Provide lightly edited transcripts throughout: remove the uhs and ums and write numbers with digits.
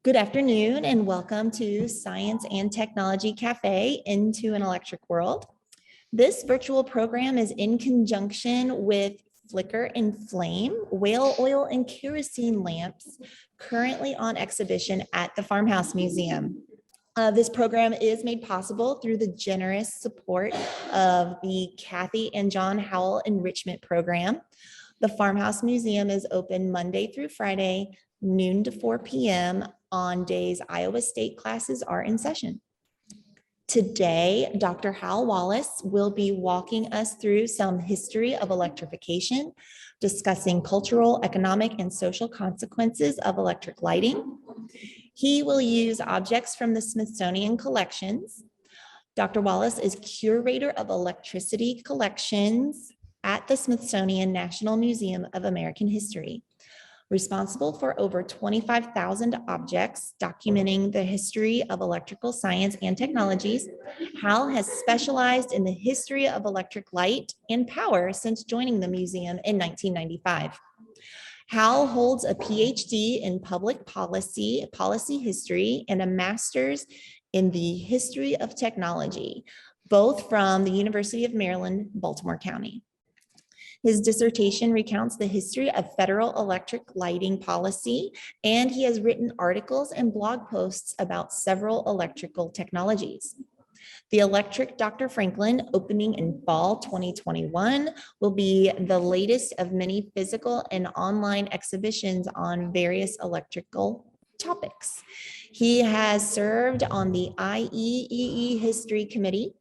Good afternoon and welcome to Science and Technology Café into an Electric World. This virtual program is in conjunction with Flicker and Flame, whale oil and kerosene lamps, currently on exhibition at the Farmhouse Museum. This program is made possible through the generous support of the Kathy and John Howell Enrichment Program. The Farmhouse Museum is open Monday through Friday, noon to 4 p.m. on days Iowa State classes are in session. Today, Dr. Hal Wallace will be walking us through some history of electrification, discussing cultural, economic, and social consequences of electric lighting. He will use objects from the Smithsonian collections. Dr. Wallace is curator of electricity collections at the Smithsonian National Museum of American History, responsible for over 25,000 objects documenting the history of electrical science and technologies. Hal has specialized in the history of electric light and power since joining the museum in 1995. Hal holds a PhD in public policy history, and a master's in the history of technology, both from the University of Maryland, Baltimore County. His dissertation recounts the history of federal electric lighting policy, and he has written articles and blog posts about several electrical technologies. The Electric Dr. Franklin, opening in fall 2021, will be the latest of many physical and online exhibitions on various electrical topics. He has served on the IEEE History Committee,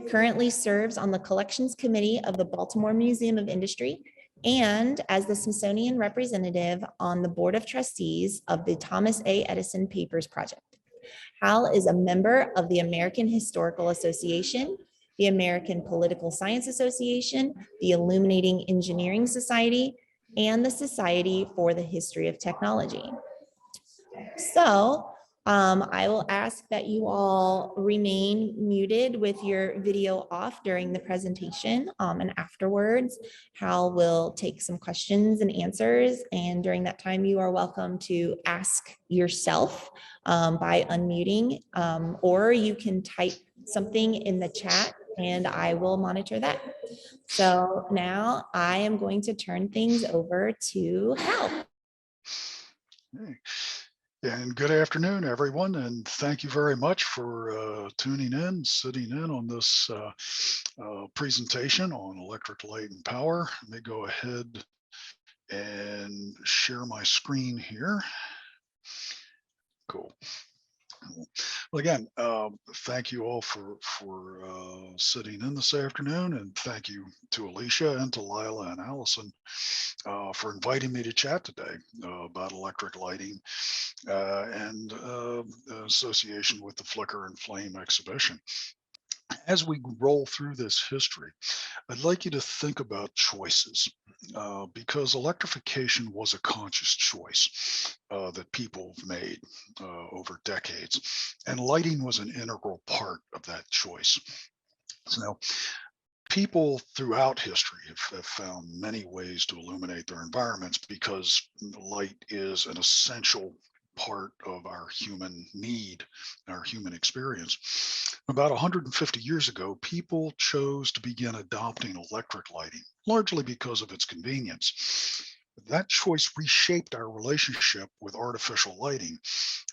currently serves on the Collections Committee of the Baltimore Museum of Industry, and as the Smithsonian representative on the Board of Trustees of the Thomas A. Edison Papers Project. Hal is a member of the American Historical Association, the American Political Science Association, the Illuminating Engineering Society, and the Society for the History of Technology. So I will ask that you all remain muted with your video off during the presentation, and afterwards, Hal will take some questions and answers. And during that time, you are welcome to ask yourself by unmuting, or you can type something in the chat and I will monitor that. So now I am going to turn things over to Hal. Hey. And good afternoon, everyone, and thank you very much for tuning in, sitting in on this presentation on electric light and power. Let me go ahead and share my screen here. Cool. Well, again, thank you all for sitting in this afternoon, and thank you to Alicia and to Lila and Allison for inviting me to chat today about electric lighting and association with the Flicker and Flame exhibition. As we roll through this history, I'd like you to think about choices, because electrification was a conscious choice that people have made over decades, and lighting was an integral part of that choice. So people throughout history have found many ways to illuminate their environments because light is an essential part of our human need, our human experience. About 150 years ago, people chose to begin adopting electric lighting, largely because of its convenience. That choice reshaped our relationship with artificial lighting,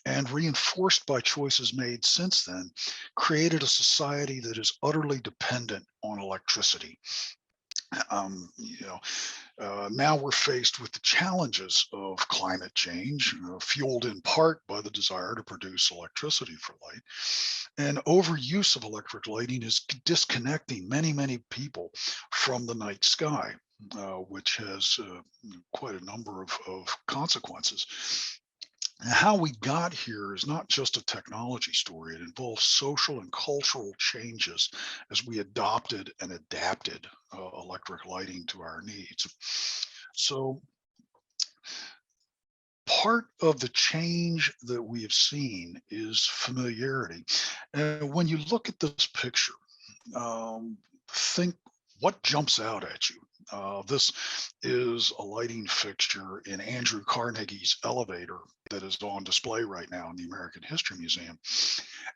and reinforced by choices made since then, created a society that is utterly dependent on electricity. Now we're faced with the challenges of climate change, fueled in part by the desire to produce electricity for light. And overuse of electric lighting is disconnecting many, many people from the night sky, which has quite a number of consequences. How we got here is not just a technology story. It involves social and cultural changes as we adopted and adapted electric lighting to our needs. So part of the change that we have seen is familiarity. And when you look at this picture, think what jumps out at you? This is a lighting fixture in Andrew Carnegie's elevator that is on display right now in the American History Museum.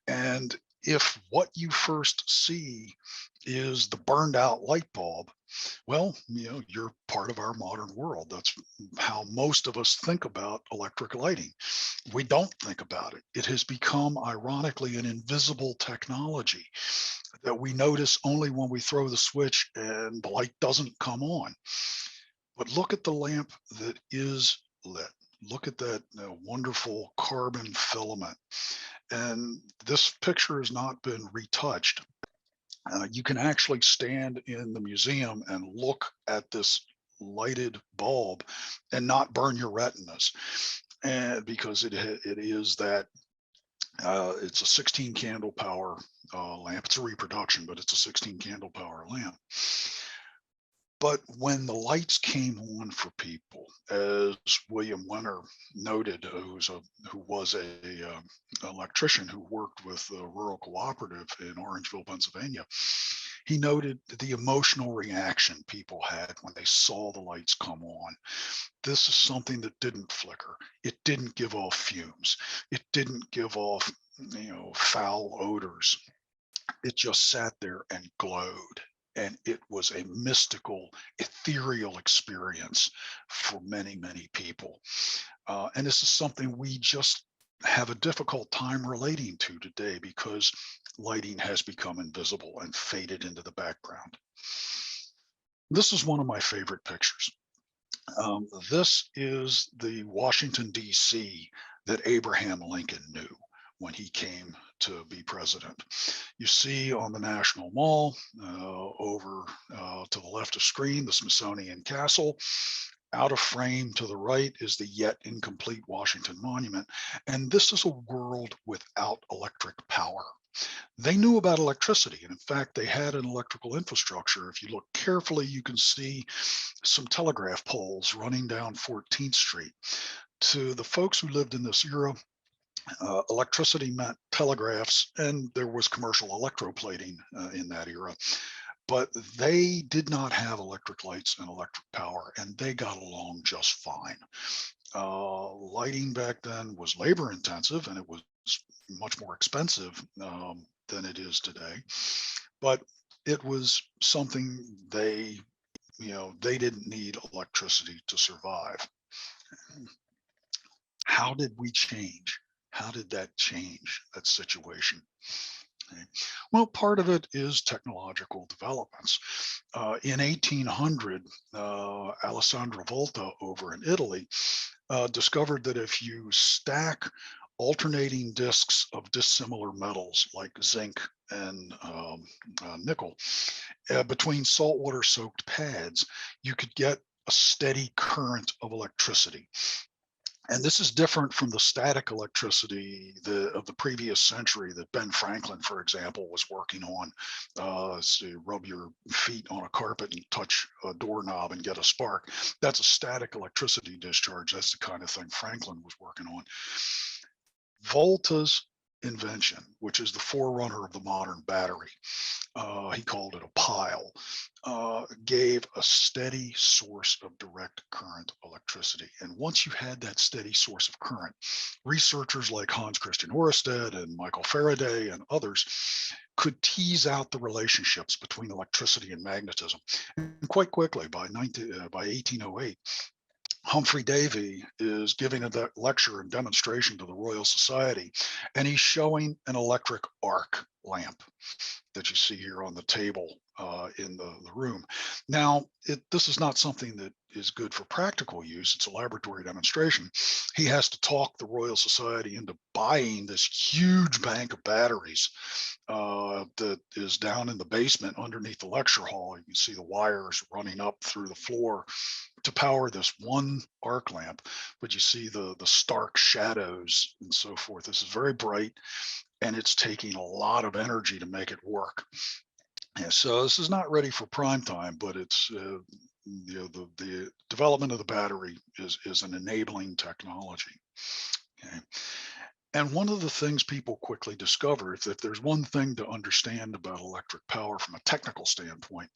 And if what you first see is the burned out light bulb, well, you're part of our modern world. That's how most of us think about electric lighting. We don't think about it. It has become, ironically, an invisible technology that we notice only when we throw the switch and the light doesn't come on. But look at the lamp that is lit. Look at that wonderful carbon filament. And this picture has not been retouched. You can actually stand in the museum and look at this lighted bulb and not burn your retinas. And because it is that it's a 16 candle power lamp. It's a reproduction, but it's a 16 candle power lamp. But when the lights came on for people, as William Winter noted, who was a electrician who worked with the rural cooperative in Orangeville, Pennsylvania, he noted the emotional reaction people had when they saw the lights come on. This is something that didn't flicker. It didn't give off fumes. It didn't give off, foul odors. It just sat there and glowed. And it was a mystical, ethereal experience for many, many people. And this is something we just have a difficult time relating to today because lighting has become invisible and faded into the background. This is one of my favorite pictures. This is the Washington, D.C. that Abraham Lincoln knew when he came to be president. You see on the National Mall, over to the left of screen, the Smithsonian Castle. Out of frame to the right is the yet incomplete Washington Monument. And this is a world without electric power. They knew about electricity, and in fact, they had an electrical infrastructure. If you look carefully, you can see some telegraph poles running down 14th Street. To the folks who lived in this era, electricity meant telegraphs, and there was commercial electroplating in that era. But they did not have electric lights and electric power, and they got along just fine. Lighting back then was labor intensive, and it was much more expensive than it is today. But it was something they didn't need electricity to survive. How did we change? How did that change that situation? Okay. Well, part of it is technological developments. In 1800, Alessandro Volta over in Italy discovered that if you stack alternating discs of dissimilar metals like zinc and nickel between saltwater soaked pads, you could get a steady current of electricity. And this is different from the static electricity of the previous century that Ben Franklin, for example, was working on. So you rub your feet on a carpet and touch a doorknob and get a spark. That's a static electricity discharge. That's the kind of thing Franklin was working on. Volta's invention, which is the forerunner of the modern battery, he called it a pile, gave a steady source of direct current electricity. And once you had that steady source of current, researchers like Hans Christian Ørsted and Michael Faraday and others could tease out the relationships between electricity and magnetism. And quite quickly, by 1808, Humphrey Davy is giving a lecture and demonstration to the Royal Society, and he's showing an electric arc lamp that you see here on the table in the room. Now, this is not something that is good for practical use. It's a laboratory demonstration. He has to talk the Royal Society into buying this huge bank of batteries that is down in the basement underneath the lecture hall. You can see the wires running up through the floor to power this one arc lamp, but you see the stark shadows and so forth. This is very bright, and it's taking a lot of energy to make it work. And so this is not ready for prime time, but it's the development of the battery is an enabling technology. Okay. And one of the things people quickly discover, if there's one thing to understand about electric power from a technical standpoint,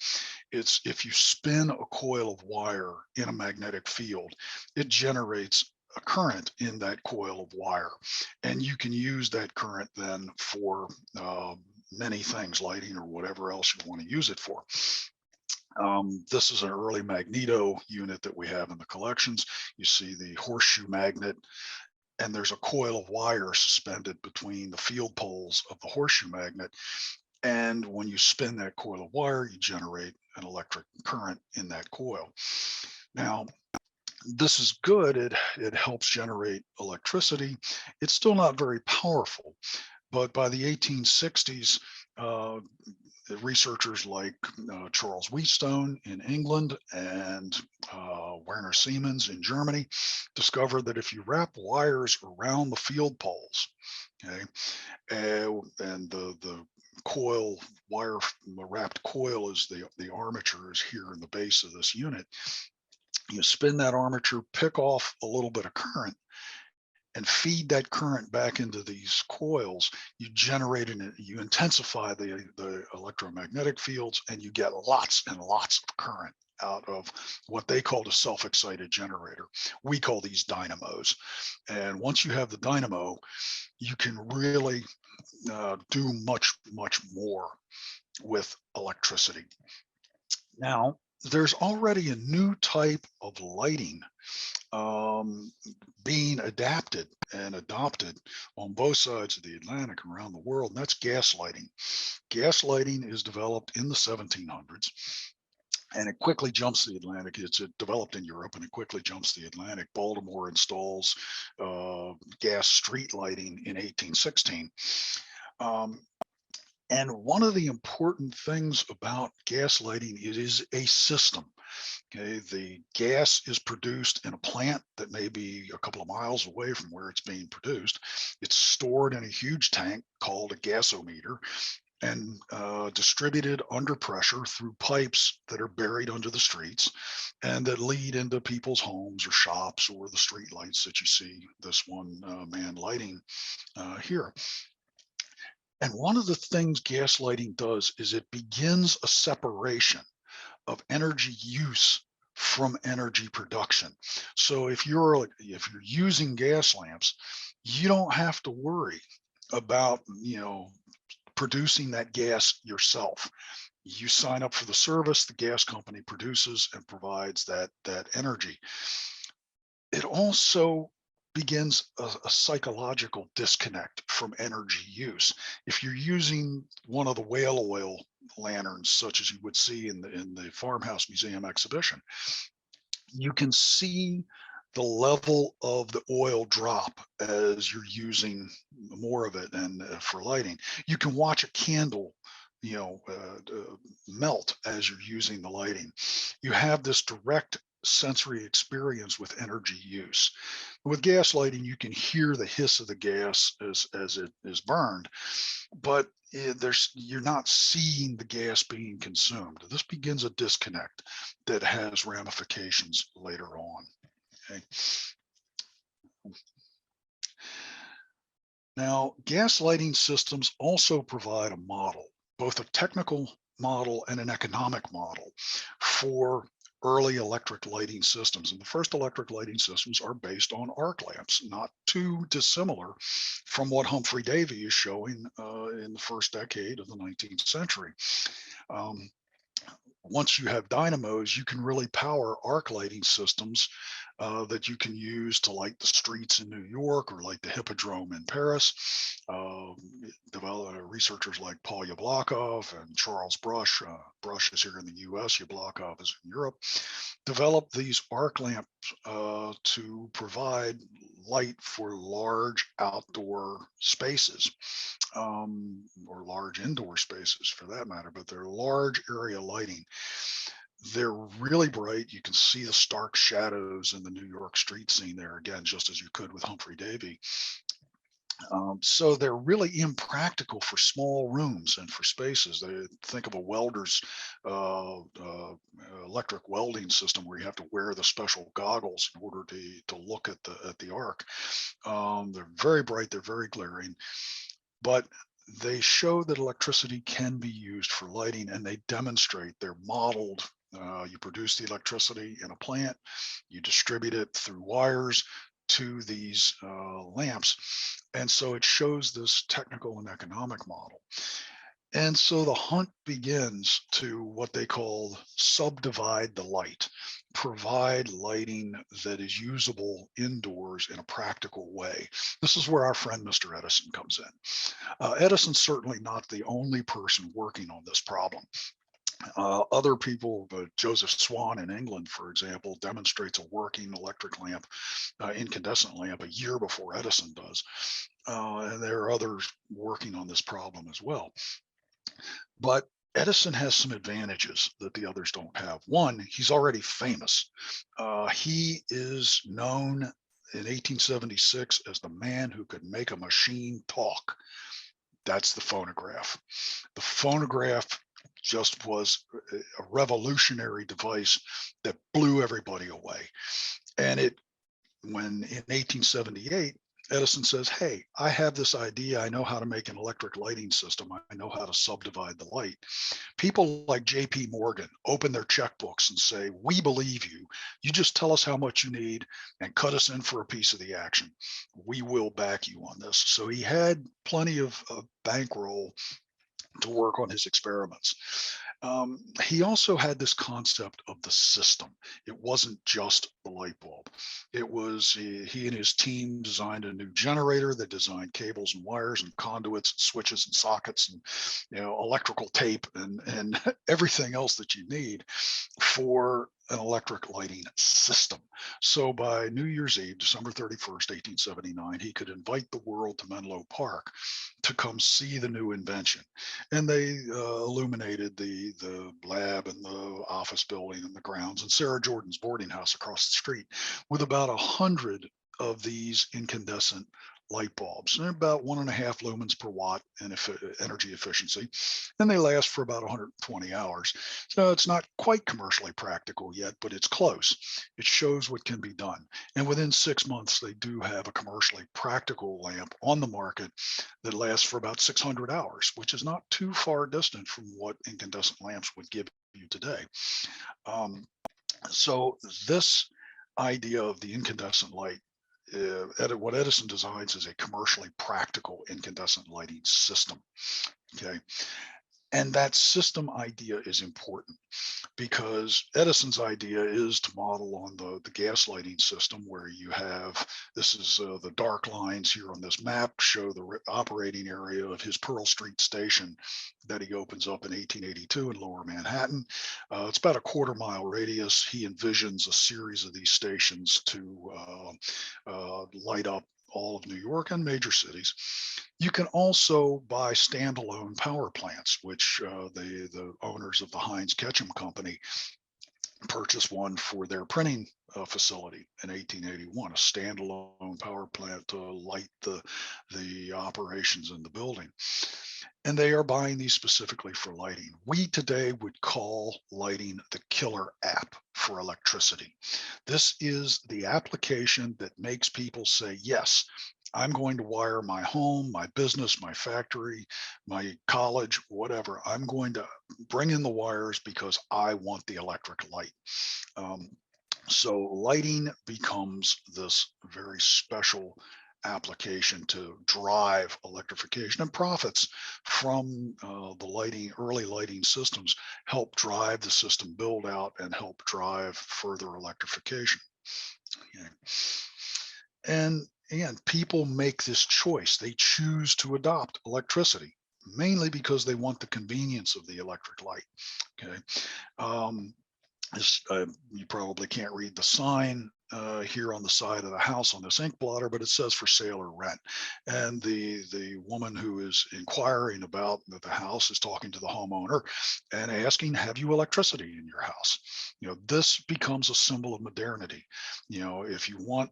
it's if you spin a coil of wire in a magnetic field, it generates a current in that coil of wire. And you can use that current then for many things, lighting or whatever else you want to use it for. This is an early magneto unit that we have in the collections. You see the horseshoe magnet, and there's a coil of wire suspended between the field poles of the horseshoe magnet. And when you spin that coil of wire, you generate an electric current in that coil. Now, this is good. It helps generate electricity. It's still not very powerful, but by the 1860s, researchers like Charles Wheatstone in England and Werner Siemens in Germany discovered that if you wrap wires around the field poles, okay, and the coil wire, the wrapped coil is the armature is here in the base of this unit. You spin that armature, pick off a little bit of current, and feed that current back into these coils. You generate and you intensify the electromagnetic fields, and you get lots and lots of current out of what they called a self-excited generator. We call these dynamos. And once you have the dynamo, you can really do much, much more with electricity. Now, there's already a new type of lighting um, being adapted and adopted on both sides of the Atlantic and around the world, and that's gas lighting. Gas lighting is developed in the 1700s, and it quickly jumps the Atlantic. It's developed in Europe, and it quickly jumps the Atlantic. Baltimore installs gas street lighting in 1816. Um, and one of the important things about gas lighting, it is a system. Okay, the gas is produced in a plant that may be a couple of miles away from where it's being produced. It's stored in a huge tank called a gasometer and distributed under pressure through pipes that are buried under the streets and that lead into people's homes or shops or the street lights that you see this one man lighting here. And one of the things gas lighting does is it begins a separation of energy use from energy production. So if you're using gas lamps, you don't have to worry about producing that gas yourself. You sign up for the service, the gas company produces and provides that energy. It also begins a psychological disconnect from energy use. If you're using one of the whale oil lanterns, such as you would see in the Farmhouse Museum exhibition, you can see the level of the oil drop as you're using more of it and for lighting. You can watch a candle melt as you're using the lighting. You have this direct sensory experience with energy use. With gas lighting, you can hear the hiss of the gas as it is burned, but you're not seeing the gas being consumed. This begins a disconnect that has ramifications later on. Okay. Now, gas lighting systems also provide a model, both a technical model and an economic model for early electric lighting systems. And the first electric lighting systems are based on arc lamps, not too dissimilar from what Humphrey Davy is showing in the first decade of the 19th century. Once you have dynamos, you can really power arc lighting systems that you can use to light the streets in New York or light the Hippodrome in Paris. Researchers like Paul Yablokov and Charles Brush, Brush is here in the US, Yablokov is in Europe, developed these arc lamps to provide light for large outdoor spaces, or large indoor spaces for that matter, but they're large area lighting. They're really bright. You can see the stark shadows in the New York street scene there again, just as you could with Humphrey Davy. So they're really impractical for small rooms and for spaces. Think of a welder's electric welding system where you have to wear the special goggles in order to look at the arc. They're very bright, they're very glaring, but they show that electricity can be used for lighting, and they demonstrate. They're modeled. You produce the electricity in a plant, you distribute it through wires to these lamps. And so it shows this technical and economic model. And so the hunt begins to what they call subdivide the light, provide lighting that is usable indoors in a practical way. This is where our friend Mr. Edison comes in. Edison's certainly not the only person working on this problem. Other people, Joseph Swan in England, for example, demonstrates a working electric lamp, incandescent lamp, a year before Edison does. And there are others working on this problem as well. But Edison has some advantages that the others don't have. One, he's already famous. He is known in 1876 as the man who could make a machine talk. That's the phonograph. The phonograph just was a revolutionary device that blew everybody away. And when in 1878, Edison says, hey, I have this idea. I know how to make an electric lighting system. I know how to subdivide the light. People like J.P. Morgan open their checkbooks and say, we believe you. You just tell us how much you need and cut us in for a piece of the action. We will back you on this. So he had plenty of bankroll to work on his experiments. He also had this concept of the system. It wasn't just the light bulb. It was he and his team designed a new generator. They designed cables and wires and conduits and switches and sockets and electrical tape and everything else that you need for an electric lighting system. So by New Year's Eve, December 31st, 1879, he could invite the world to Menlo Park to come see the new invention. And they illuminated the lab and the office building and the grounds and Sarah Jordan's boarding house across the street with about 100 of these incandescent light bulbs. They're about 1.5 lumens per watt in energy efficiency, and they last for about 120 hours. So it's not quite commercially practical yet, but it's close. It shows what can be done. And within 6 months, they do have a commercially practical lamp on the market that lasts for about 600 hours, which is not too far distant from what incandescent lamps would give you today. So this idea of the incandescent light, what Edison designs is a commercially practical incandescent lighting system. Okay. And that system idea is important because Edison's idea is to model on the gas lighting system where you have, this is the dark lines here on this map show the operating area of his Pearl Street station that he opens up in 1882 in Lower Manhattan. It's about a 1/4 mile radius. He envisions a series of these stations to light up all of New York and major cities. You can also buy standalone power plants, which the owners of the Heinz Ketchum Company purchased one for their printing facility in 1881, a standalone power plant to light the operations in the building. And they are buying these specifically for lighting. We today would call lighting the killer app for electricity. This is the application that makes people say, yes, I'm going to wire my home, my business, my factory, my college, whatever. I'm going to bring in the wires because I want the electric light. So lighting becomes this very special application to drive electrification, and profits from the early lighting systems help drive the system build out and help drive further electrification. Okay. And again, people make this choice. They choose to adopt electricity mainly because they want the convenience of the electric light. Okay. You probably can't read the sign here on the side of the house on this ink blotter, but it says for sale or rent. And the woman who is inquiring about the house is talking to the homeowner and asking, have you electricity in your house? This becomes a symbol of modernity. If you want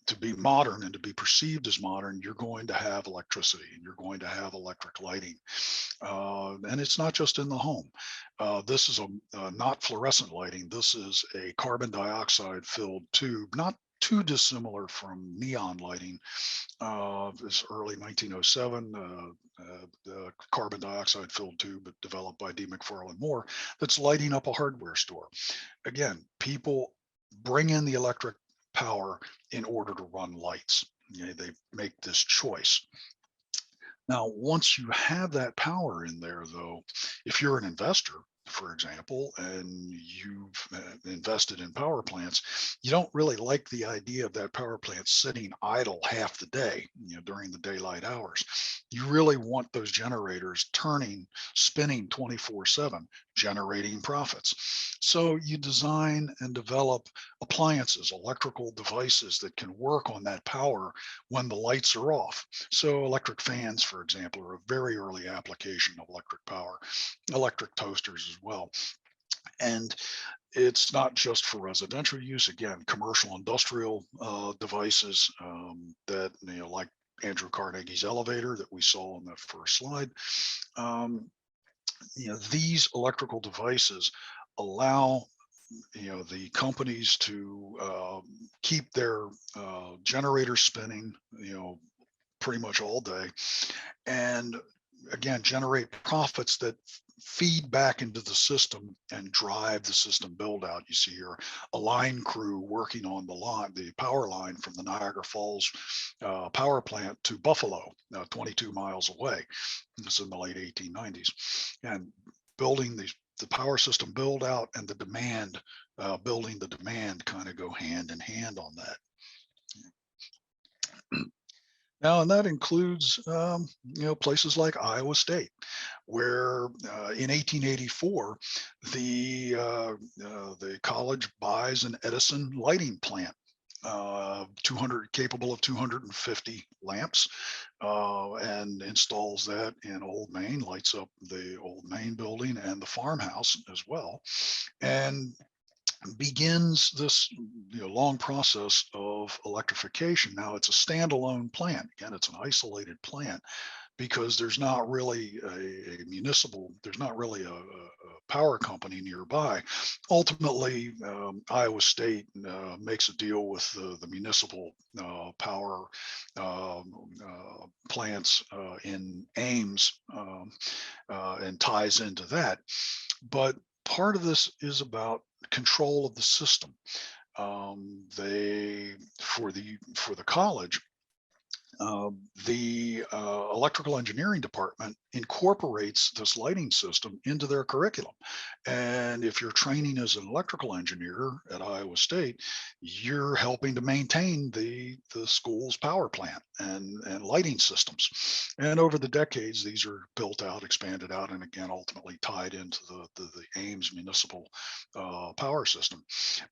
to be modern and to be perceived as modern, you're going to have electricity and you're going to have electric lighting. And it's not just in the home. This is not fluorescent lighting. This is a carbon dioxide filled tube, not too dissimilar from neon lighting. This early 1907, the carbon dioxide filled tube developed by D. McFarland Moore that's lighting up a hardware store. Again, people bring in the electric power in order to run lights. They make this choice. Now, once you have that power in there, though, if you're an investor, for example, and you've invested in power plants, you don't really like the idea of that power plant sitting idle half the day, during the daylight hours. You really want those generators turning, spinning 24/7, generating profits. So you design and develop appliances, electrical devices that can work on that power when the lights are off. So electric fans, for example, are a very early application of electric power, electric toasters as well. And it's not just for residential use. Again, commercial, industrial devices that, like Andrew Carnegie's elevator that we saw on the first slide. These electrical devices allow the companies to keep their generators spinning, pretty much all day, and again generate profits that feed back into the system and drive the system build out. You see here a line crew working on the power line from the Niagara Falls power plant to Buffalo, 22 miles away. This is in the late 1890s, and building the power system build out and the demand, building the demand kind of go hand in hand on that. Now, and that includes, places like Iowa State, where in 1884, the college buys an Edison lighting plant, 200 capable of 250 lamps, and installs that in Old Main, lights up the Old Main building and the farmhouse as well, and begins this long process of electrification. Now it's a standalone plant. Again, it's an isolated plant because there's not really a municipal, there's not really a power company nearby. Ultimately, Iowa State makes a deal with the municipal power plants in Ames, and ties into that. But part of this is about control of the system. They for the college, the electrical engineering department incorporates this lighting system into their curriculum. And if you're training as an electrical engineer at Iowa State, you're helping to maintain the school's power plant and lighting systems. And over the decades, these are built out, expanded out, and again, ultimately tied into the Ames municipal power system.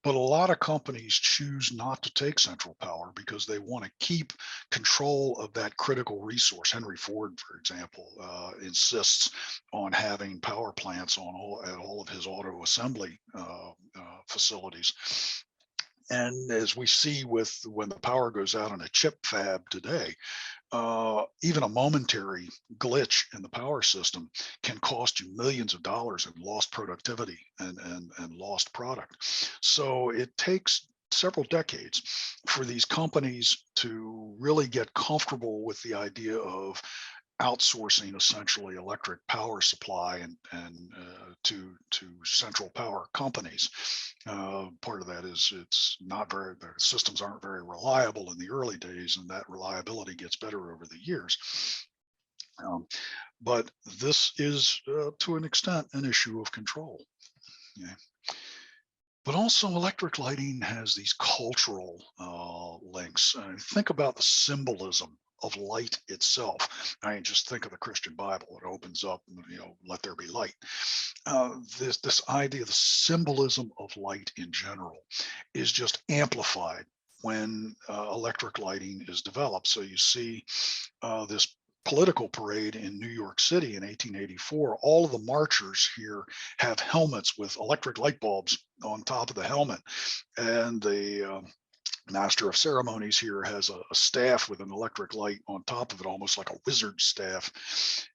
But a lot of companies choose not to take central power because they want to keep control of that critical resource. Henry Ford, for example, insists on having power plants at all of his auto assembly facilities. And as we see with when the power goes out in a chip fab today, even a momentary glitch in the power system can cost you millions of dollars in lost productivity and lost product. So it takes several decades for these companies to really get comfortable with the idea of outsourcing essentially electric power supply and to central power companies. Part of that is the systems aren't very reliable in the early days, and that reliability gets better over the years. But this is to an extent an issue of control. Yeah. But also electric lighting has these cultural links. Think about the symbolism of light itself. I mean, just think of the Christian Bible. It opens up, let there be light. This idea, the symbolism of light in general, is just amplified when electric lighting is developed. So you see this political parade in New York City in 1884. All of the marchers here have helmets with electric light bulbs on top of the helmet, and the master of ceremonies here has a staff with an electric light on top of it, almost like a wizard staff.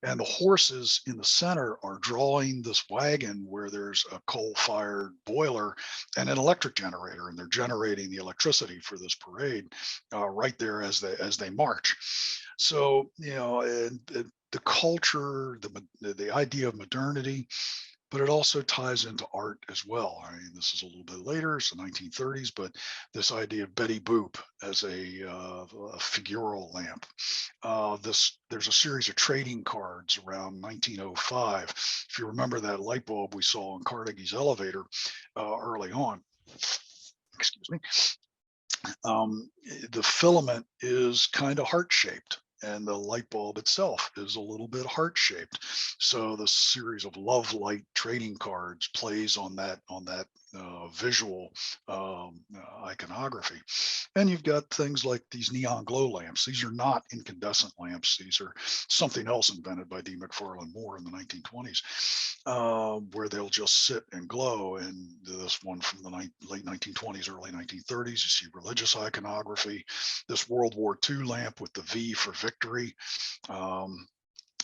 And the horses in the center are drawing this wagon where there's a coal-fired boiler and an electric generator, and they're generating the electricity for this parade right there as they march. So, and the culture, the idea of modernity, but it also ties into art as well. I mean, this is a little bit later, it's the 1930s, but this idea of Betty Boop as a figural lamp. There's a series of trading cards around 1905. If you remember that light bulb we saw in Carnegie's elevator early on, excuse me, the filament is kind of heart shaped, and the light bulb itself is a little bit heart shaped. So the series of love light trading cards plays on that visual iconography. And you've got things like these neon glow lamps. These are not incandescent lamps. These are something else invented by D. McFarland Moore in the 1920s, where they'll just sit and glow. And this one from the late 1920s, early 1930s, you see religious iconography. This World War II lamp with the V for victory.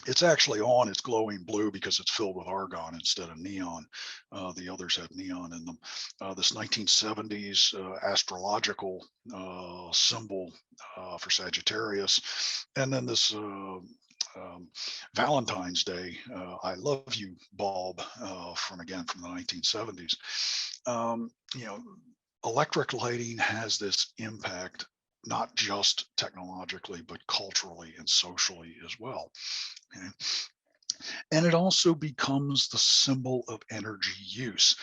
It's actually on, it's glowing blue because it's filled with argon instead of neon. The others have neon in them. This 1970s astrological symbol for Sagittarius. And then this Valentine's Day, I love you bulb from the 1970s. You know, electric lighting has this impact, not just technologically, but culturally and socially as well. Okay. And it also becomes the symbol of energy use.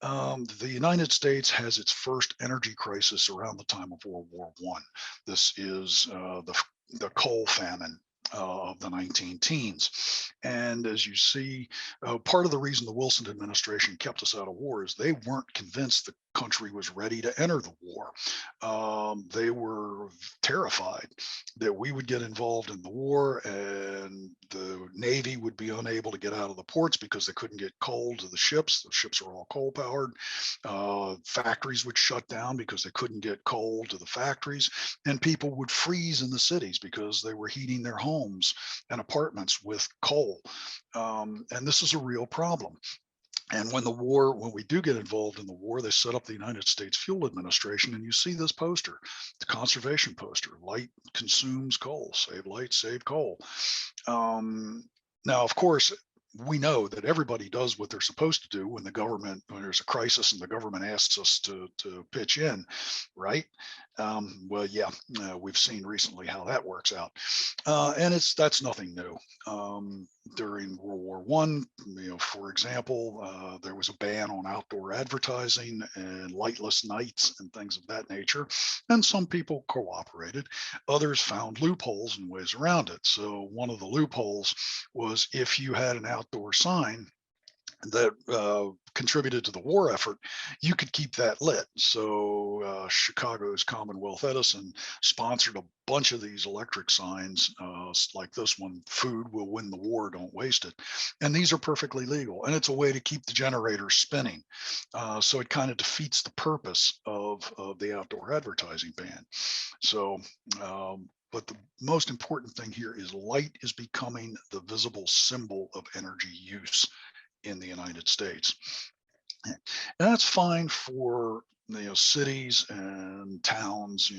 The United States has its first energy crisis around the time of World War I. This is the coal famine of the 19 teens. And as you see, part of the reason the Wilson administration kept us out of war is they weren't convinced the country was ready to enter the war. They were terrified that we would get involved in the war and the Navy would be unable to get out of the ports because they couldn't get coal to the ships. The ships are all coal powered. Factories would shut down because they couldn't get coal to the factories, and people would freeze in the cities because they were heating their homes and apartments with coal. And this is a real problem. And when we do get involved in the war, they set up the United States Fuel Administration, and you see this poster, the conservation poster: light consumes coal, save light, save coal. Now, of course, we know that everybody does what they're supposed to do when there's a crisis and the government asks us to pitch in, right? Well, yeah, we've seen recently how that works out, and that's nothing new. During World War One, for example, there was a ban on outdoor advertising and lightless nights and things of that nature, and some people cooperated. Others found loopholes and ways around it. So one of the loopholes was if you had an outdoor sign that contributed to the war effort, you could keep that lit. So Chicago's Commonwealth Edison sponsored a bunch of these electric signs, like this one: "Food will win the war, don't waste it." And these are perfectly legal, and it's a way to keep the generator spinning. So it kind of defeats the purpose of the outdoor advertising ban. So but the most important thing here is light is becoming the visible symbol of energy use in the United States. And that's fine for cities and towns,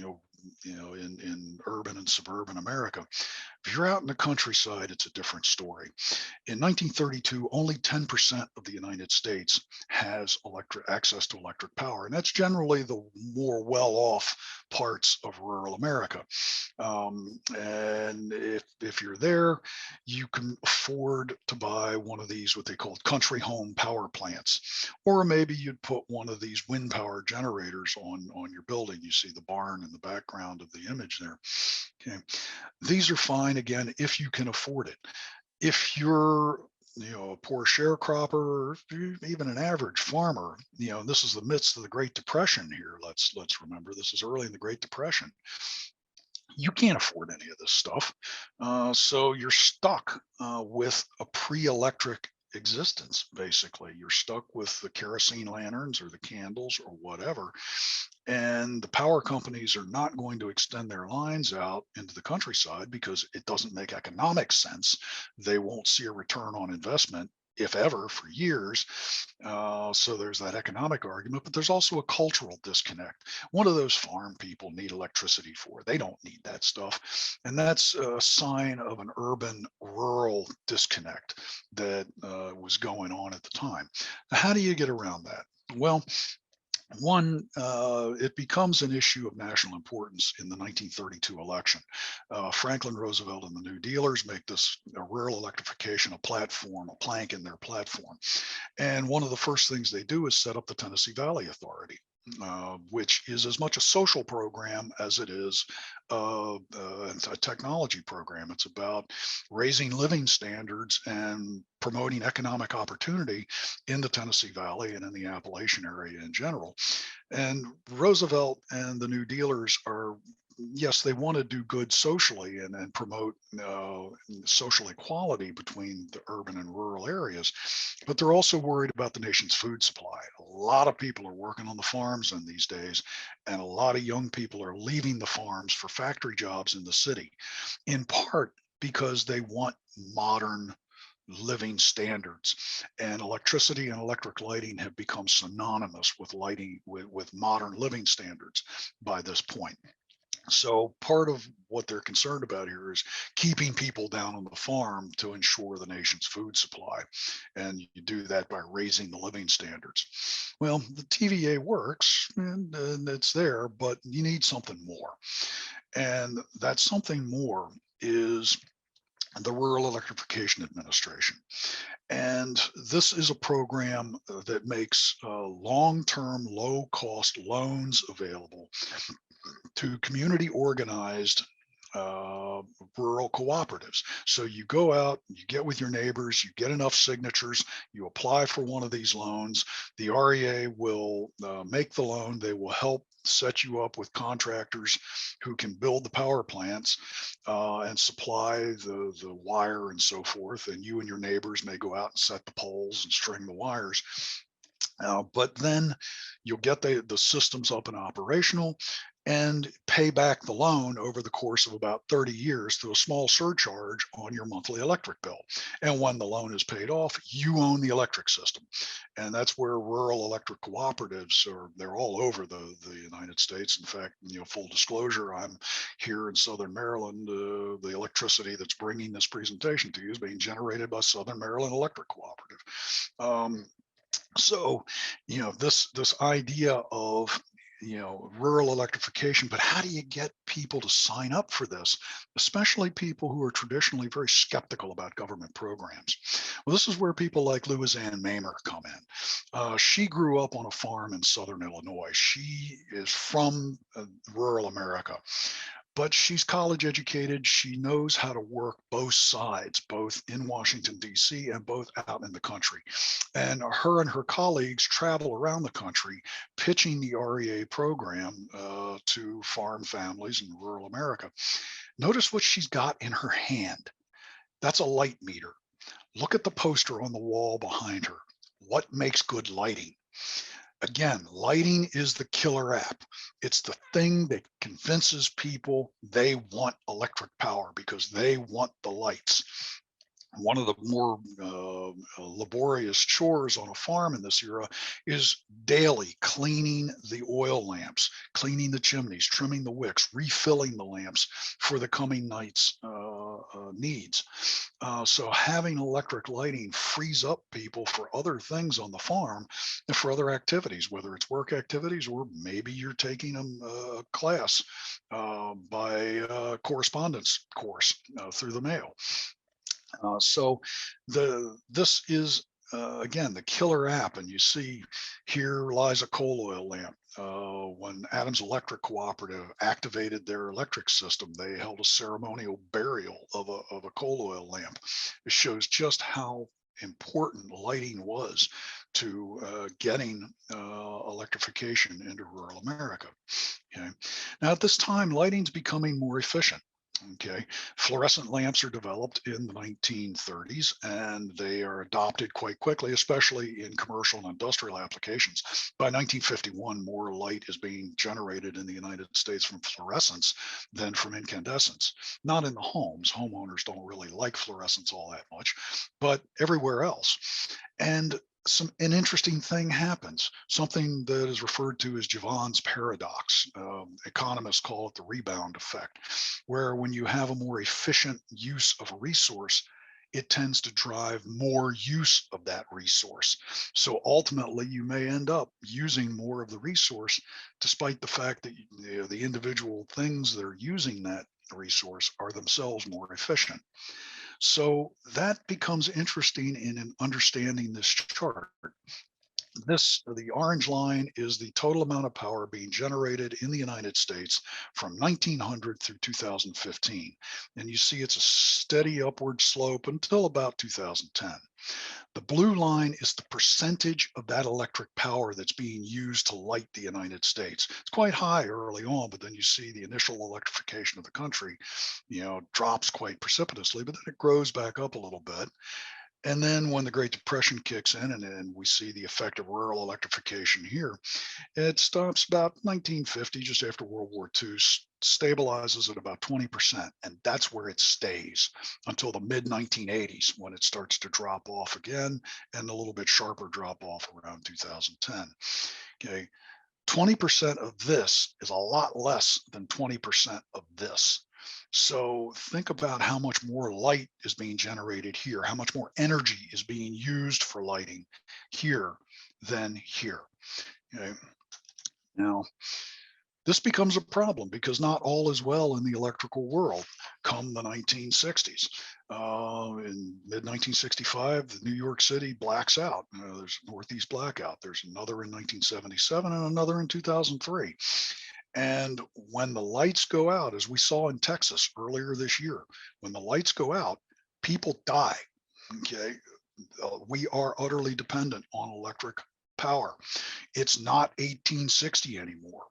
in urban and suburban America. If you're out in the countryside, it's a different story. In 1932, only 10% of the United States has access to electric power, and that's generally the more well-off parts of rural America. And if you're there, you can afford to buy one of these, what they call country home power plants, or maybe you'd put one of these wind power generators on your building. You see the barn in the background of the image there. Okay, these are fine again if you can afford it. If you're a poor sharecropper, or even an average farmer, and this is the midst of the Great Depression here. Let's remember, this is early in the Great Depression. You can't afford any of this stuff, so you're stuck with a pre-electric existence, basically. You're stuck with the kerosene lanterns or the candles or whatever. And the power companies are not going to extend their lines out into the countryside because it doesn't make economic sense. They won't see a return on investment, if ever, for years. So there's that economic argument, but there's also a cultural disconnect. What do those farm people need electricity for? They don't need that stuff. And that's a sign of an urban rural disconnect that was going on at the time. How do you get around that? Well, one, it becomes an issue of national importance in the 1932 election. Franklin Roosevelt and the New Dealers make this rural electrification a platform, a plank in their platform. And one of the first things they do is set up the Tennessee Valley Authority. Which is as much a social program as it is a technology program. It's about raising living standards and promoting economic opportunity in the Tennessee Valley and in the Appalachian area in general. And Roosevelt and the New Dealers are, yes, they want to do good socially and promote social equality between the urban and rural areas, but they're also worried about the nation's food supply. A lot of people are working on the farms in these days, and a lot of young people are leaving the farms for factory jobs in the city, in part because they want modern living standards, and electricity and electric lighting have become synonymous with lighting with modern living standards by this point. So part of what they're concerned about here is keeping people down on the farm to ensure the nation's food supply. And you do that by raising the living standards. Well, the TVA works and it's there, but you need something more. And that something more is the Rural Electrification Administration. And this is a program that makes long-term, low-cost loans available to community organized rural cooperatives. So you go out, you get with your neighbors, you get enough signatures, you apply for one of these loans. The REA will make the loan. They will help set you up with contractors who can build the power plants and supply the wire and so forth. And you and your neighbors may go out and set the poles and string the wires. But then you'll get the systems up and operational and pay back the loan over the course of about 30 years through a small surcharge on your monthly electric bill. And when the loan is paid off, you own the electric system. And that's where rural electric cooperatives are, they're all over the United States. In fact, full disclosure, I'm here in Southern Maryland. The electricity that's bringing this presentation to you is being generated by Southern Maryland Electric Cooperative. So, this idea of rural electrification, but how do you get people to sign up for this, especially people who are traditionally very skeptical about government programs? Well, this is where people like Louisanne Mamer come in. She grew up on a farm in southern Illinois. She is from rural America, but she's college educated. She knows how to work both sides, both in Washington, D.C. and both out in the country. And her colleagues travel around the country pitching the REA program to farm families in rural America. Notice what she's got in her hand. That's a light meter. Look at the poster on the wall behind her. What makes good lighting? Again, lighting is the killer app. It's the thing that convinces people they want electric power because they want the lights. One of the more laborious chores on a farm in this era is daily cleaning the oil lamps, cleaning the chimneys, trimming the wicks, refilling the lamps for the coming night's needs. So having electric lighting frees up people for other things on the farm and for other activities, whether it's work activities or maybe you're taking a class by correspondence course through the mail. So this is again the killer app, and you see here lies a coal oil lamp. When Adams Electric Cooperative activated their electric system, they held a ceremonial burial of a coal oil lamp. It shows just how important lighting was to getting electrification into rural America. Okay. Now at this time, lighting's becoming more efficient. Okay, fluorescent lamps are developed in the 1930s and they are adopted quite quickly, especially in commercial and industrial applications. By 1951, more light is being generated in the United States from fluorescence than from incandescence. Not in the homes, homeowners don't really like fluorescence all that much, but everywhere else. And an interesting thing happens, something that is referred to as Javons Paradox. Economists call it the rebound effect, where when you have a more efficient use of a resource, it tends to drive more use of that resource. So ultimately, you may end up using more of the resource, despite the fact that the individual things that are using that resource are themselves more efficient. So that becomes interesting in understanding this chart. The orange line is the total amount of power being generated in the United States from 1900 through 2015. And you see it's a steady upward slope until about 2010. The blue line is the percentage of that electric power that's being used to light the United States. It's quite high early on, but then you see the initial electrification of the country, drops quite precipitously, but then it grows back up a little bit. And then when the Great Depression kicks in and we see the effect of rural electrification here, it stops about 1950, just after World War II, stabilizes at about 20%. And that's where it stays until the mid 1980s when it starts to drop off again and a little bit sharper drop off around 2010. Okay. 20% of this is a lot less than 20% of this. So think about how much more light is being generated here, how much more energy is being used for lighting here than here. Okay. Now, this becomes a problem because not all is well in the electrical world come the 1960s. In mid 1965, the New York City blacks out. There's a Northeast blackout. There's another in 1977 and another in 2003. And when the lights go out, as we saw in Texas earlier this year, when the lights go out, people die. Okay. We are utterly dependent on electric power. It's not 1860 anymore.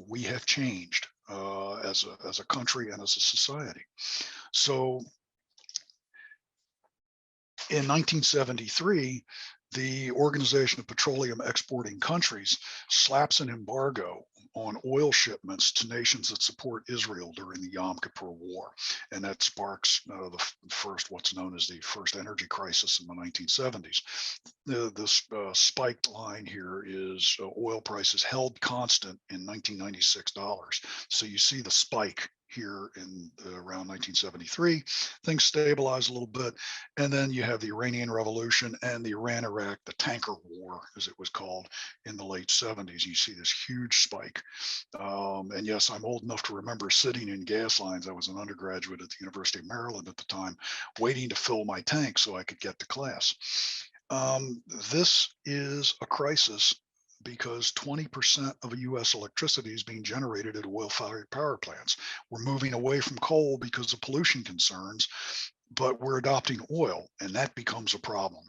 We have changed as a country and as a society. So in 1973, the Organization of Petroleum Exporting Countries slaps an embargo on oil shipments to nations that support Israel during the Yom Kippur War. And that sparks what's known as the first energy crisis in the 1970s. This spiked line here is oil prices held constant in $1996. So you see the spike here in around 1973. Things stabilize a little bit. And then you have the Iranian Revolution and the Iran-Iraq, the tanker war, as it was called, in the late 70s. You see this huge spike. And yes, I'm old enough to remember sitting in gas lines. I was an undergraduate at the University of Maryland at the time, waiting to fill my tank so I could get to class. This is a crisis because 20% of US electricity is being generated at oil-fired power plants. We're moving away from coal because of pollution concerns, but we're adopting oil, and that becomes a problem.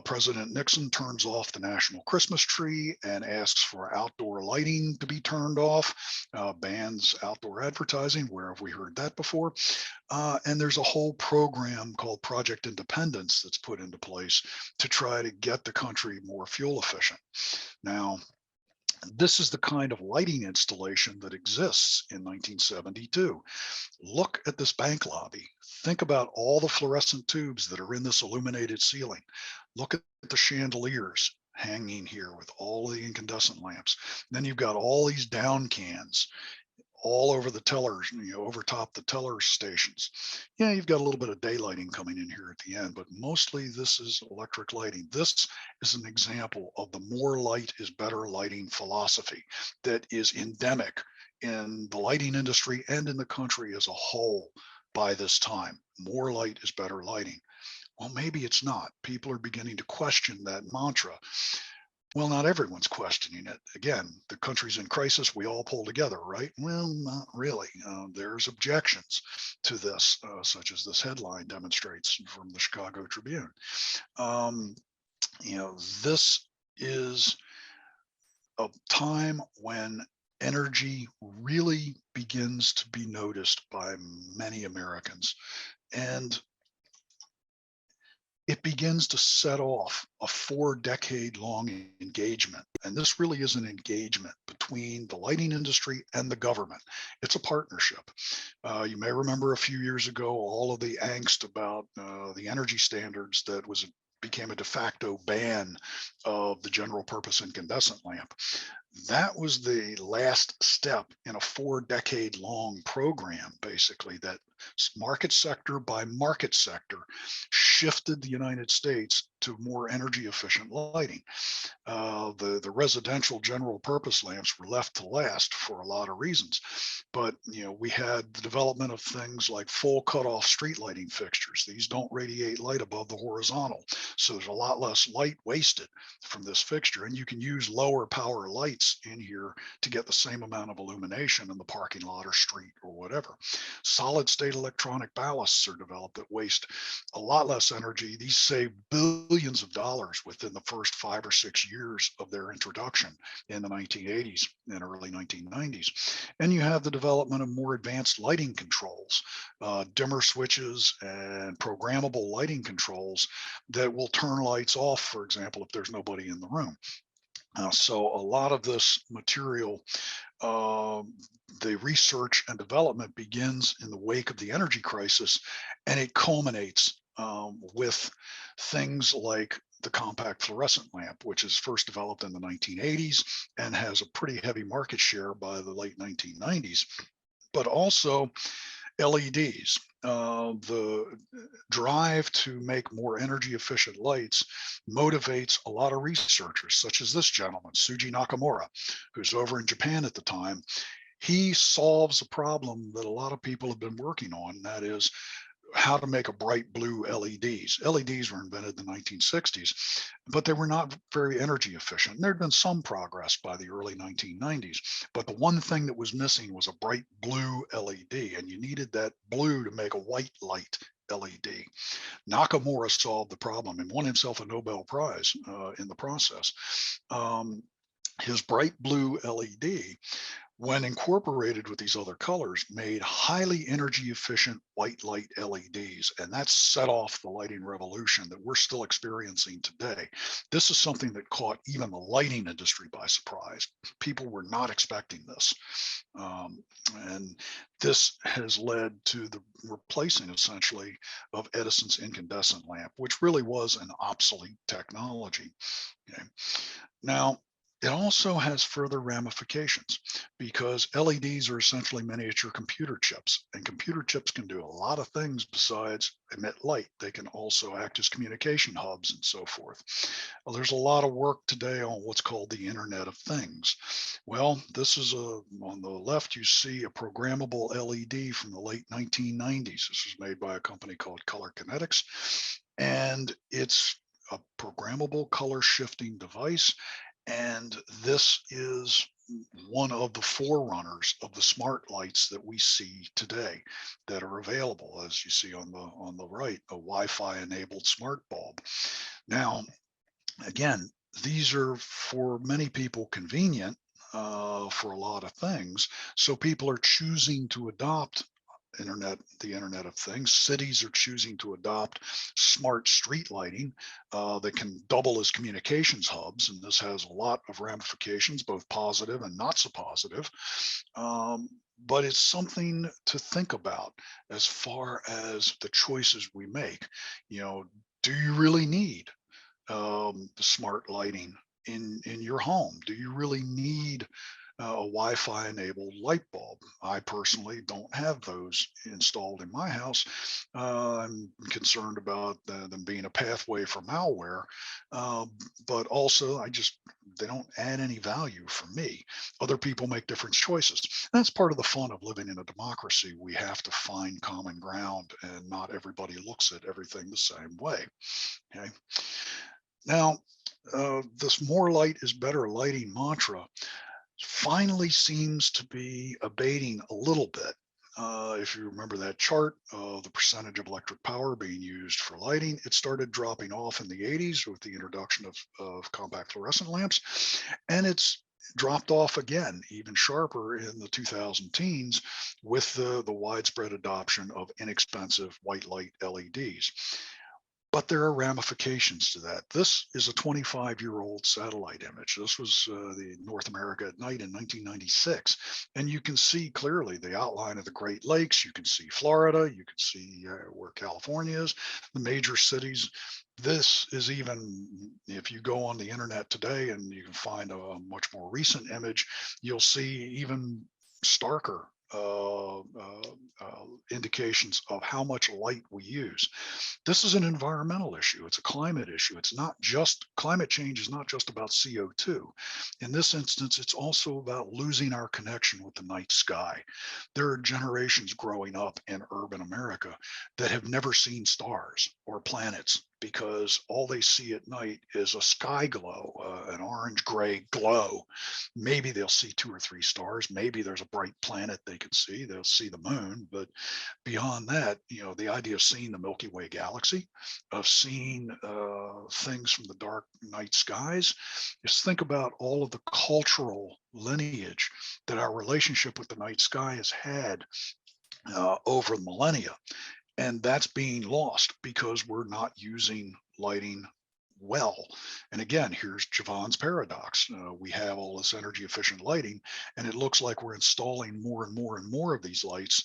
President Nixon turns off the national Christmas tree and asks for outdoor lighting to be turned off, bans outdoor advertising. Where have we heard that before? And there's a whole program called Project Independence that's put into place to try to get the country more fuel efficient. Now, this is the kind of lighting installation that exists in 1972. Look at this bank lobby. Think about all the fluorescent tubes that are in this illuminated ceiling. Look at the chandeliers hanging here with all the incandescent lamps. Then you've got all these down cans all over the tellers, over top the teller stations. Yeah, you've got a little bit of daylighting coming in here at the end, but mostly this is electric lighting. This is an example of the more light is better lighting philosophy that is endemic in the lighting industry and in the country as a whole by this time. More light is better lighting. Well, maybe it's not. People are beginning to question that mantra. Well, not everyone's questioning it. Again, the country's in crisis. We all pull together, right? Well, not really. There's objections to this, such as this headline demonstrates from the Chicago Tribune. This is a time when energy really begins to be noticed by many Americans. And it begins to set off a 4-decade-long engagement. And this really is an engagement between the lighting industry and the government. It's a partnership. You may remember a few years ago, all of the angst about the energy standards that became a de facto ban of the general purpose incandescent lamp. That was the last step in a 4-decade-long program, basically, that market sector by market sector shifted the United States to more energy efficient lighting. The residential general purpose lamps were left to last for a lot of reasons, but we had the development of things like full cutoff street lighting fixtures. These don't radiate light above the horizontal, so there's a lot less light wasted from this fixture, and you can use lower power lights in here to get the same amount of illumination in the parking lot or street or whatever. Solid state electronic ballasts are developed that waste a lot less energy. These save billions of dollars within the first 5 or 6 years of their introduction in the 1980s and early 1990s. And you have the development of more advanced lighting controls, dimmer switches and programmable lighting controls that will turn lights off, for example, if there's nobody in the room. So a lot of this material, uh, the research and development begins in the wake of the energy crisis, and it culminates with things like the compact fluorescent lamp, which is first developed in the 1980s and has a pretty heavy market share by the late 1990s, but also LEDs. The drive to make more energy efficient lights motivates a lot of researchers, such as this gentleman, Suji Nakamura, who's over in Japan at the time. He solves a problem that a lot of people have been working on, and that is how to make a bright blue LEDs. LEDs were invented in the 1960s, but they were not very energy efficient. There had been some progress by the early 1990s, but the one thing that was missing was a bright blue LED, and you needed that blue to make a white light LED. Nakamura solved the problem and won himself a Nobel Prize in the process. His bright blue LED, when incorporated with these other colors, made highly energy efficient white light LEDs. And that set off the lighting revolution that we're still experiencing today. This is something that caught even the lighting industry by surprise. People were not expecting this. And this has led to the replacing essentially of Edison's incandescent lamp, which really was an obsolete technology. Okay. Now, it also has further ramifications because LEDs are essentially miniature computer chips, and computer chips can do a lot of things besides emit light. They can also act as communication hubs and so forth. Well, there's a lot of work today on what's called the Internet of Things. Well, this is on the left, you see a programmable LED from the late 1990s. This was made by a company called Color Kinetics, and it's a programmable color shifting device. And this is one of the forerunners of the smart lights that we see today that are available, as you see on the right, a Wi-Fi enabled smart bulb. Now, again, these are for many people convenient for a lot of things. So people are choosing to adopt the Internet of Things. Cities are choosing to adopt smart street lighting that can double as communications hubs, and this has a lot of ramifications, both positive and not so positive. But it's something to think about as far as the choices we make. Do you really need the smart lighting in your home? Do you really need a Wi-Fi enabled light bulb? I personally don't have those installed in my house. I'm concerned about them being a pathway for malware, uh, but also they don't add any value for me. Other people make different choices. That's part of the fun of living in a democracy. We have to find common ground, and not everybody looks at everything the same way. Okay. Now, this more light is better lighting mantra finally seems to be abating a little bit. If you remember that chart of the percentage of electric power being used for lighting, it started dropping off in the 80s with the introduction of compact fluorescent lamps, and dropped off again, even sharper in the 2000 teens with the widespread adoption of inexpensive white light LEDs. But there are ramifications to that. This is a 25-year-old satellite image. This was the North America at night in 1996. And you can see clearly the outline of the Great Lakes. You can see Florida. You can see where California is, the major cities. This is even, if you go on the internet today and you can find a much more recent image, you'll see even starker indications of how much light we use. This is an environmental issue. It's a climate issue. It's not just climate change is not just about CO2. In this instance, it's also about losing our connection with the night sky. There are generations growing up in urban America that have never seen stars or planets because all they see at night is a sky glow, an orange gray glow. Maybe they'll see 2 or 3 stars. Maybe there's a bright planet they can see. They'll see the moon. But beyond that, the idea of seeing the Milky Way galaxy, of seeing things from the dark night skies, is think about all of the cultural lineage that our relationship with the night sky has had over the millennia. And that's being lost because we're not using lighting well. And again, here's Javons Paradox. We have all this energy efficient lighting, and it looks like we're installing more and more and more of these lights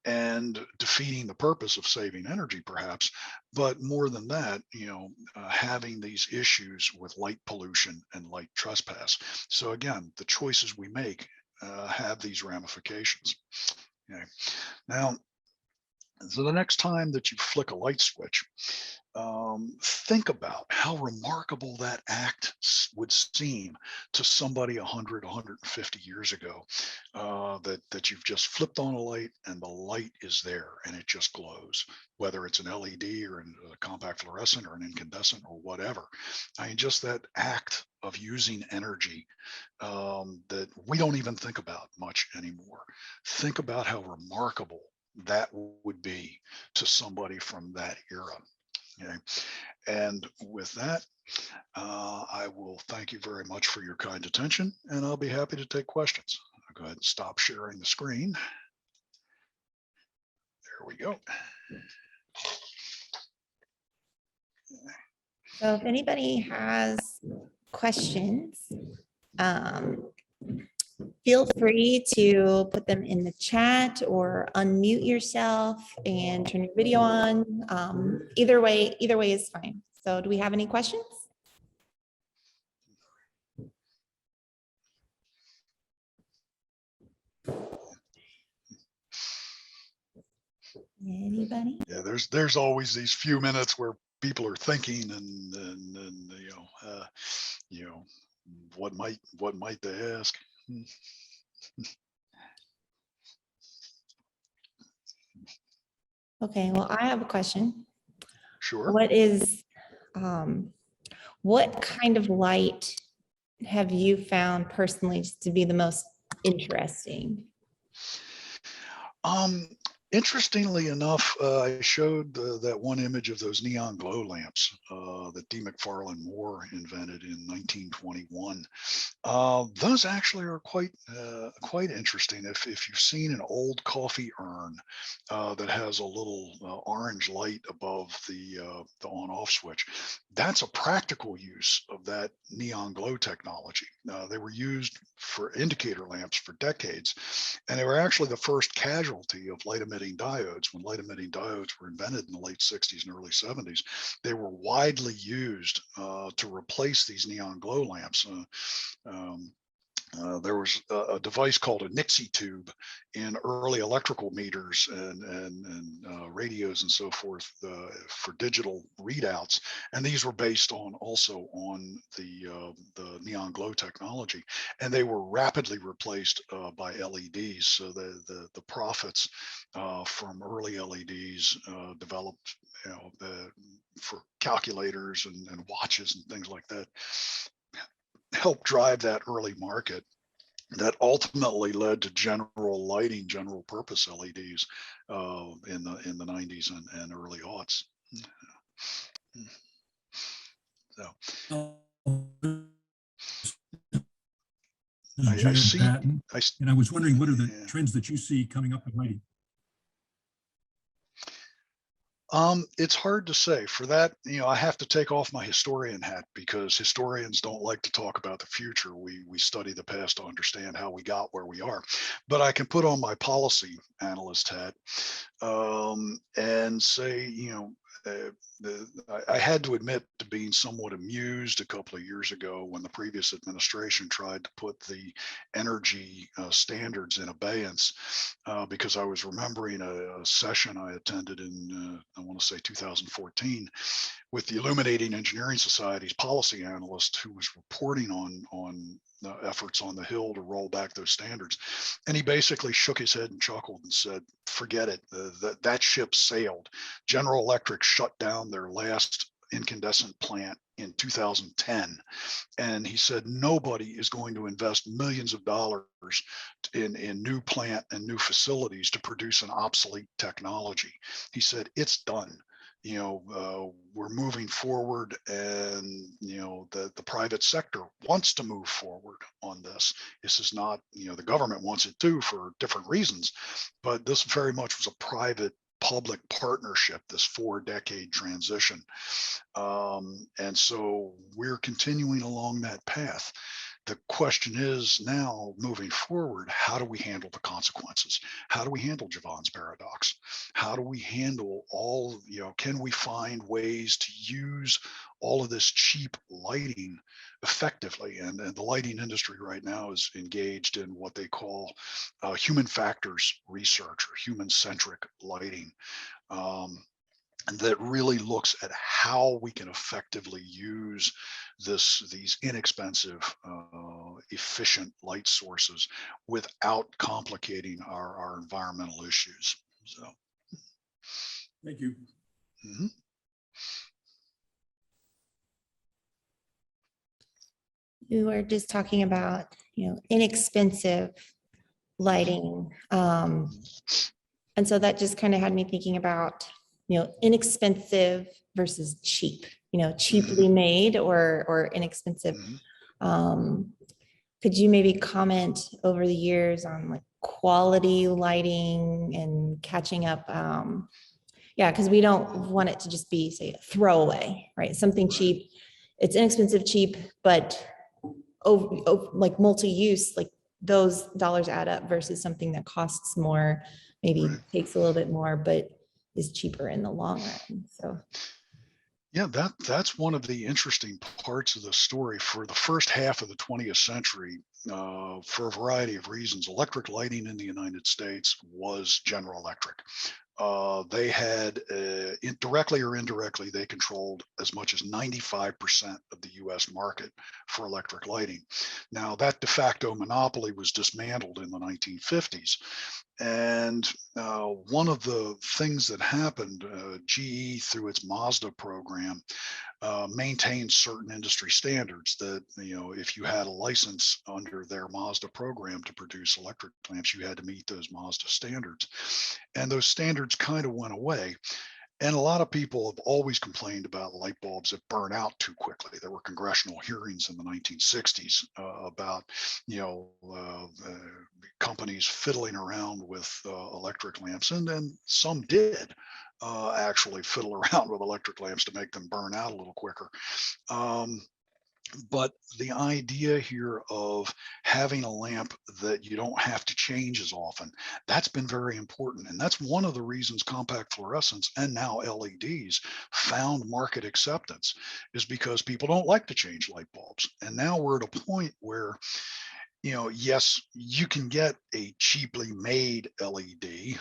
and defeating the purpose of saving energy, perhaps. But more than that, having these issues with light pollution and light trespass. So again, the choices we make have these ramifications. Okay. Now, so the next time that you flick a light switch, think about how remarkable that act would seem to somebody 100, 150 years ago, that you've just flipped on a light and the light is there and it just glows, whether it's an LED or a compact fluorescent or an incandescent or whatever. I mean, just that act of using energy that we don't even think about much anymore. Think about how remarkable that would be to somebody from that era. Okay. And with that, I will thank you very much for your kind attention, and I'll be happy to take questions. I'll go ahead and stop sharing the screen. There we go. So if anybody has questions, feel free to put them in the chat or unmute yourself and turn your video on. Either way is fine. So do we have any questions? Anybody? Yeah, there's always these few minutes where people are thinking and what might they ask? Okay, well, I have a question. Sure. What kind of light have you found personally to be the most interesting? Interestingly enough, I showed that one image of those neon glow lamps that D. McFarland Moore invented in 1921. Those actually are quite interesting. If you've seen an old coffee urn that has a little orange light above the on-off switch, that's a practical use of that neon glow technology. They were used for indicator lamps for decades, and they were actually the first casualty of light emitting diodes. When light emitting diodes were invented in the late 60s and early 70s, they were widely used to replace these neon glow lamps. There was a device called a Nixie tube in early electrical meters and radios and so forth for digital readouts, and these were based also on the neon glow technology, and they were rapidly replaced by LEDs. So the profits from early LEDs developed, for calculators and watches and things like that, helped drive that early market that ultimately led to general lighting, general purpose LEDs in the 90s and early aughts. So I Jared see, Patton, I, s- and I was wondering what are the yeah. trends that you see coming up in lighting? It's hard to say. For that, I have to take off my historian hat because historians don't like to talk about the future. We study the past to understand how we got where we are. But I can put on my policy analyst hat and say, I had to admit to being somewhat amused a couple of years ago when the previous administration tried to put the energy standards in abeyance because I was remembering a session I attended in, I want to say 2014, with the Illuminating Engineering Society's policy analyst who was reporting on efforts on the Hill to roll back those standards. And he basically shook his head and chuckled and said, forget it, that ship sailed. General Electric shut down their last incandescent plant in 2010. And he said, nobody is going to invest millions of dollars in new plant and new facilities to produce an obsolete technology. He said, it's done. We're moving forward, and the private sector wants to move forward on this. This is not, the government wants it too for different reasons, but this very much was a private public partnership, this 4-decade transition. And so we're continuing along that path. The question is now, moving forward, how do we handle the consequences? How do we handle Javons Paradox? How do we handle can we find ways to use all of this cheap lighting effectively? And the lighting industry right now is engaged in what they call human factors research or human-centric lighting. That really looks at how we can effectively use these inexpensive, efficient light sources without complicating our environmental issues. So, Thank you. mhm. We were just talking about, inexpensive lighting. And so that just kind of had me thinking about, inexpensive versus cheap, cheaply made or inexpensive. Could you maybe comment over the years on like quality lighting and catching up? Yeah, because we don't want it to just be, say, a throwaway, right? Something cheap, it's inexpensive, cheap, but like multi-use, like those dollars add up versus something that costs more, maybe takes a little bit more, but is cheaper in the long run. So Yeah, that's one of the interesting parts of the story. For the first half of the 20th century, for a variety of reasons, electric lighting in the United States was General Electric. They had, directly or indirectly, they controlled as much as 95% of the US market for electric lighting. Now, that de facto monopoly was dismantled in the 1950s. And one of the things that happened, GE, through its Mazda program, maintained certain industry standards that, if you had a license under their Mazda program to produce electric lamps, you had to meet those Mazda standards. And those standards kind of went away. And a lot of people have always complained about light bulbs that burn out too quickly. There were congressional hearings in the 1960s about, companies fiddling around with electric lamps, and then some did actually fiddle around with electric lamps to make them burn out a little quicker. But the idea here of having a lamp that you don't have to change as often, that's been very important. And that's one of the reasons compact fluorescents and now LEDs found market acceptance, is because people don't like to change light bulbs. And now we're at a point where, yes, you can get a cheaply made LED.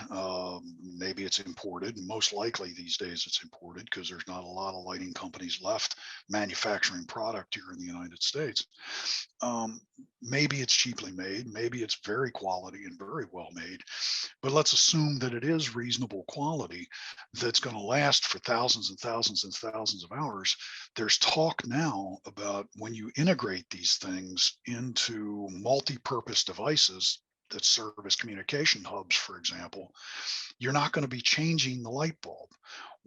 Maybe it's imported. Most likely these days it's imported because there's not a lot of lighting companies left manufacturing product here in the United States. Maybe it's cheaply made. Maybe it's very quality and very well made. But let's assume that it is reasonable quality that's going to last for thousands and thousands and thousands of hours. There's talk now about when you integrate these things into multi-purpose devices that serve as communication hubs, for example, you're not going to be changing the light bulb.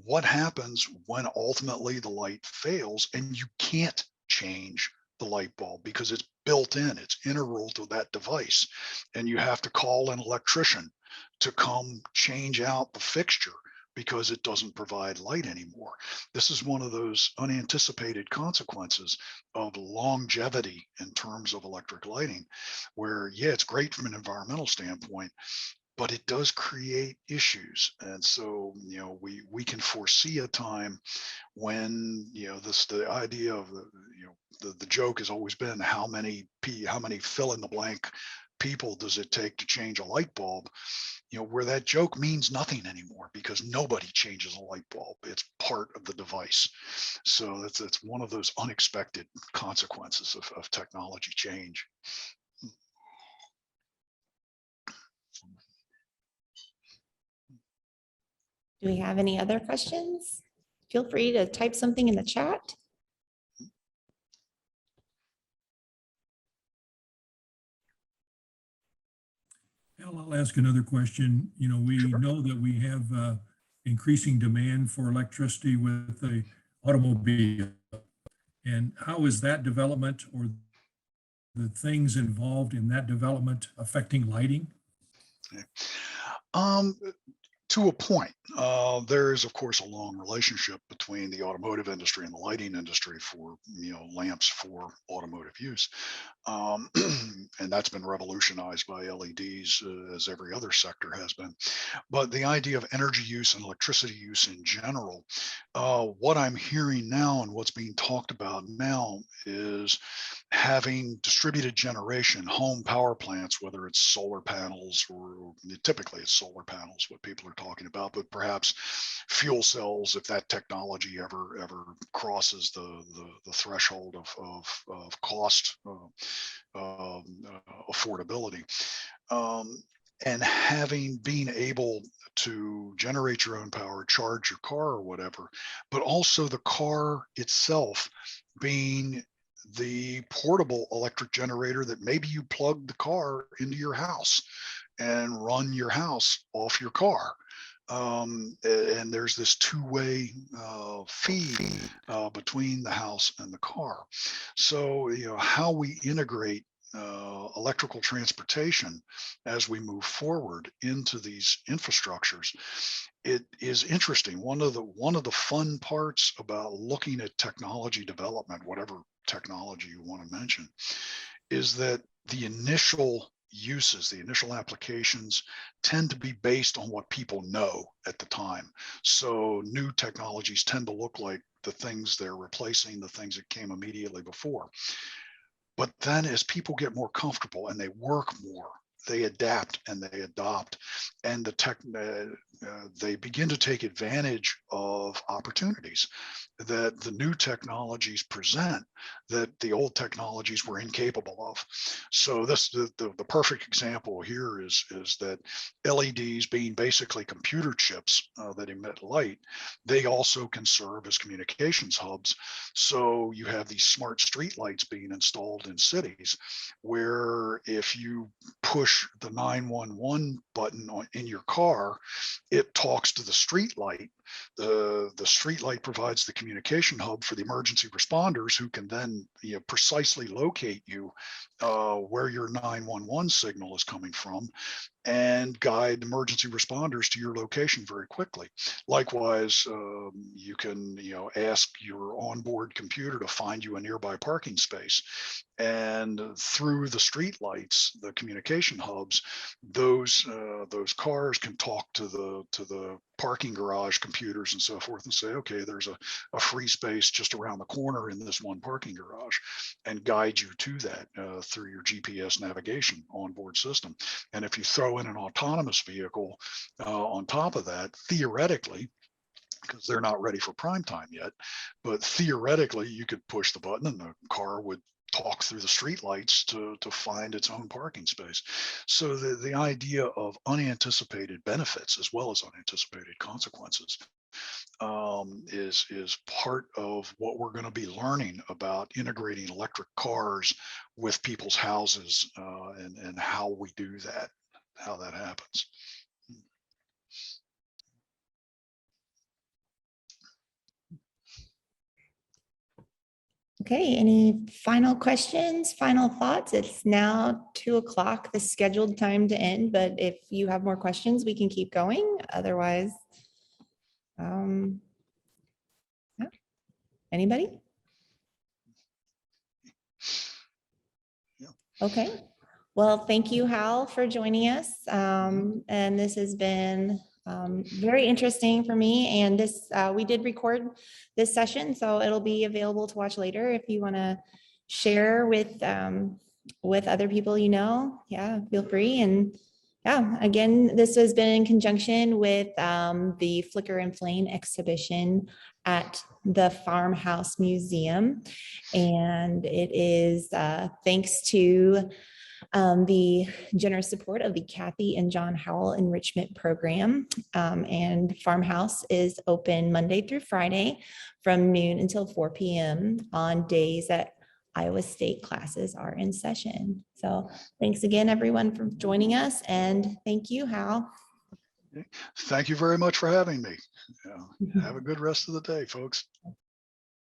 What happens when ultimately the light fails and you can't change the light bulb because it's built in, it's integral to that device. And you have to call an electrician to come change out the fixture because it doesn't provide light anymore. This is one of those unanticipated consequences of longevity in terms of electric lighting, where, yeah, it's great from an environmental standpoint, but it does create issues. And so, we can foresee a time when, the idea of the joke has always been how many fill in the blank people does it take to change a light bulb, where that joke means nothing anymore because nobody changes a light bulb. It's part of the device. So that's one of those unexpected consequences of technology change. Do we have any other questions? Feel free to type something in the chat. Al, I'll ask another question. We Sure. know that we have increasing demand for electricity with the automobile. And how is that development or the things involved in that development affecting lighting? To a point. There is, of course, a long relationship between the automotive industry and the lighting industry for lamps for automotive use, and that's been revolutionized by LEDs, as every other sector has been. But the idea of energy use and electricity use in general, what I'm hearing now and what's being talked about now is having distributed generation, home power plants, whether it's solar panels or typically it's solar panels, what people are talking about, but perhaps fuel cells if that technology ever crosses the threshold of cost affordability. And being able to generate your own power, charge your car or whatever, but also the car itself being the portable electric generator that maybe you plug the car into your house and run your house off your car. And there's this two-way feed between the house and the car. So, how we integrate electrical transportation as we move forward into these infrastructures, it is interesting. One of the fun parts about looking at technology development, whatever technology you want to mention, is that the initial uses, the initial applications tend to be based on what people know at the time. So new technologies tend to look like the things they're replacing, the things that came immediately before. But then as people get more comfortable and they work more, they adapt and they adopt, and they begin to take advantage of opportunities that the new technologies present that the old technologies were incapable of. So the perfect example here is that LEDs, being basically computer chips that emit light, they also can serve as communications hubs. So you have these smart street lights being installed in cities where if you push the 911 button in your car, it talks to the street light. The street light provides the communication hub for the emergency responders, who can then precisely locate you where your 911 signal is coming from and guide emergency responders to your location very quickly. Likewise, you can ask your onboard computer to find you a nearby parking space, and through the street lights, the communication hubs, those cars can talk to the parking garage computers and so forth and say, okay, there's a free space just around the corner in this one parking garage, and guide you to that through your GPS navigation onboard system. And if you throw in an autonomous vehicle on top of that, theoretically, because they're not ready for prime time yet, but theoretically you could push the button and the car would talk through the street lights to find its own parking space. So the idea of unanticipated benefits as well as unanticipated consequences is part of what we're going to be learning about integrating electric cars with people's houses, and how we do that, how that happens. Okay, any final questions, final thoughts? It's now 2 o'clock, the scheduled time to end, but if you have more questions, we can keep going. Otherwise, yeah. Anybody? Yeah. Okay. Well, thank you, Hal, for joining us. And this has been very interesting for me. And this we did record this session, so it'll be available to watch later if you want to share with other people you know. Yeah, feel free. And yeah, again, this has been in conjunction with the Flicker and Flame exhibition at the Farmhouse Museum. And it is thanks to the generous support of the Kathy and John Howell Enrichment Program. And Farmhouse is open Monday through Friday from noon until 4 p.m. on days that Iowa State classes are in session. So thanks again, everyone, for joining us. And thank you, Hal. Thank you very much for having me. Have a good rest of the day, folks.